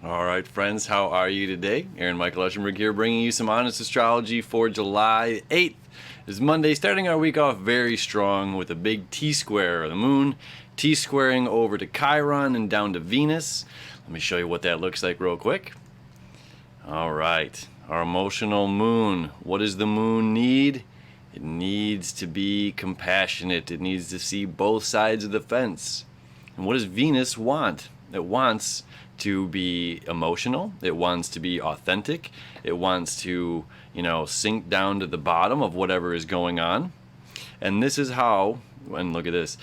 All right, friends, how are you today? Aaron Michael Eschenburg here, bringing you some honest astrology for July 8th. It's Monday, starting our week off very strong with a big T-square of the moon, T-squaring over to Chiron and down to Venus. Let me show you what that looks like real quick. All right, our emotional moon. What does the moon need? It needs to be compassionate. It needs to see both sides of the fence. And what does Venus want? It wants to be emotional. It wants to be authentic. It wants to, sink down to the bottom of whatever is going on. And this is how, and look at this,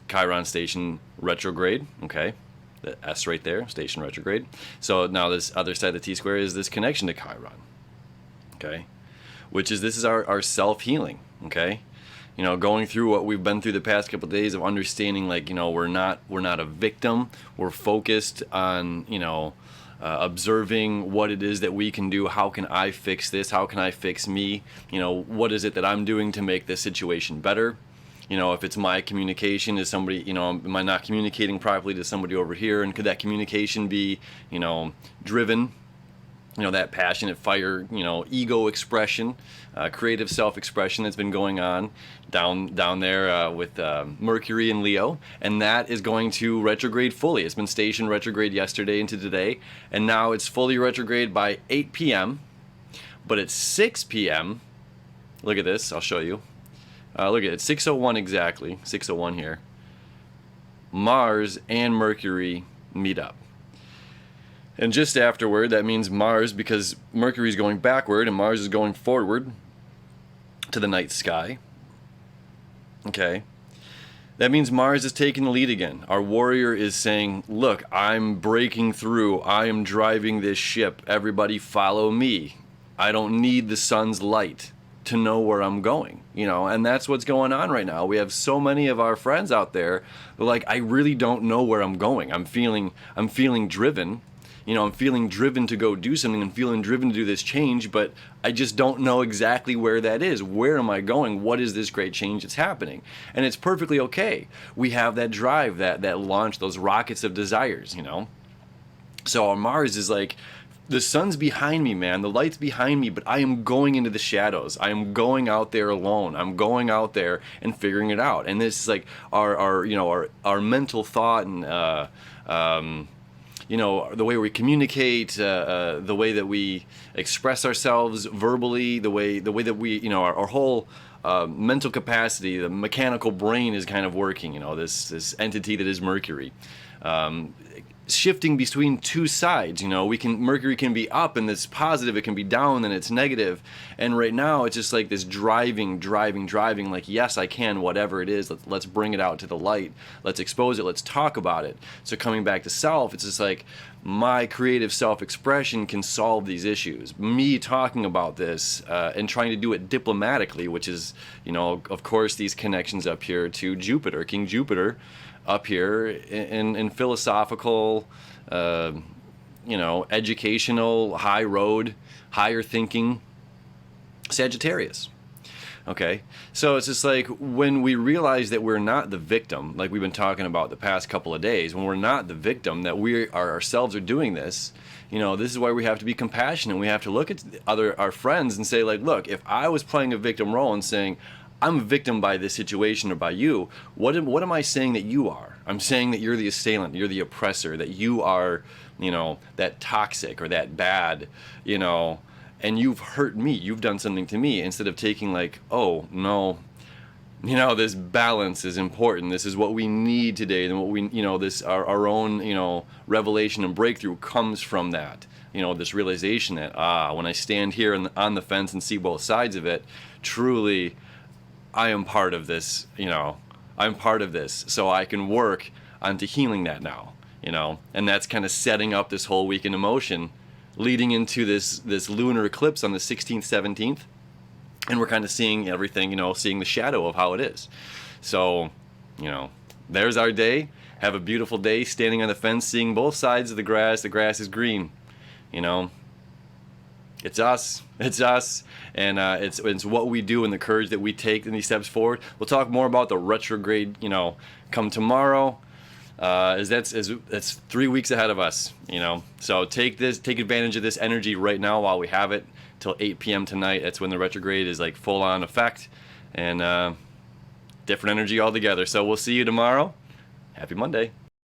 Chiron station retrograde, okay? The S right there, station retrograde. So now this other side of the T-square is this connection to Chiron, okay? This is our self-healing, okay? Going through what we've been through the past couple of days of understanding, we're not a victim. We're focused on, observing what it is that we can do. How can I fix this? How can I fix me? What is it that I'm doing to make this situation better? If it's my communication, is somebody, am I not communicating properly to somebody over here? And could that communication be, driven? That passionate fire, ego expression, creative self-expression that's been going on down there with Mercury and Leo, and that is going to retrograde fully. It's been stationed retrograde yesterday into today, and now it's fully retrograde by 8 p.m., but at 6 p.m., look at this, I'll show you. Look at it, 6:01 exactly, 6:01 here, Mars and Mercury meet up. And just afterward, that means Mars, because Mercury is going backward and Mars is going forward to the night sky. Okay. That means Mars is taking the lead again. Our warrior is saying, look, I'm breaking through. I am driving this ship. Everybody follow me. I don't need the sun's light to know where I'm going, and that's what's going on right now. We have so many of our friends out there who are like, I really don't know where I'm going. I'm feeling driven. I'm feeling driven to go do something. I'm feeling driven to do this change, but I just don't know exactly where that is. Where am I going? What is this great change that's happening? And it's perfectly okay. We have that drive, that launch, those rockets of desires, So our Mars is like, the sun's behind me, man. The light's behind me, but I am going into the shadows. I am going out there alone. I'm going out there and figuring it out. And this is like our mental thought and the way we communicate, the way that we express ourselves verbally, the way that we, our whole mental capacity, the mechanical brain is kind of working. This entity that is Mercury, shifting between two sides. Mercury can be up and it's positive, it can be down and it's negative. And right now it's just like this driving, like, yes, I can, whatever it is, let's bring it out to the light. Let's expose it. Let's talk about it. So coming back to self, it's just like my creative self-expression can solve these issues. Me talking about this and trying to do it diplomatically, which is, of course, these connections up here to Jupiter, King Jupiter, up here in philosophical, educational, high road, higher thinking Sagittarius. Okay, so it's just like when we realize that we're not the victim, like we've been talking about the past couple of days, when we're not the victim, that we ourselves are doing this, this is why we have to be compassionate. We have to look at our friends and say, like, look, if I was playing a victim role and saying, I'm a victim by this situation or by you, what am I saying that you are? I'm saying that you're the assailant, you're the oppressor, that you are, that toxic or that bad, and you've hurt me, you've done something to me, instead of taking like, oh, no, this balance is important. This is what we need today. And what we, our own, revelation and breakthrough comes from that. This realization that, when I stand here on the fence and see both sides of it, truly, I am part of this, I'm part of this, so I can work onto healing that now, and that's kind of setting up this whole week in emotion, leading into this lunar eclipse on the 16th, 17th, and we're kind of seeing everything, seeing the shadow of how it is. So, there's our day. Have a beautiful day, standing on the fence, seeing both sides of the grass. The grass is green, It's us, and it's what we do and the courage that we take in these steps forward. We'll talk more about the retrograde, come tomorrow. that's 3 weeks ahead of us, you know. So take advantage of this energy right now while we have it till 8 p.m. tonight. That's when the retrograde is like full on effect, and different energy altogether. So we'll see you tomorrow. Happy Monday.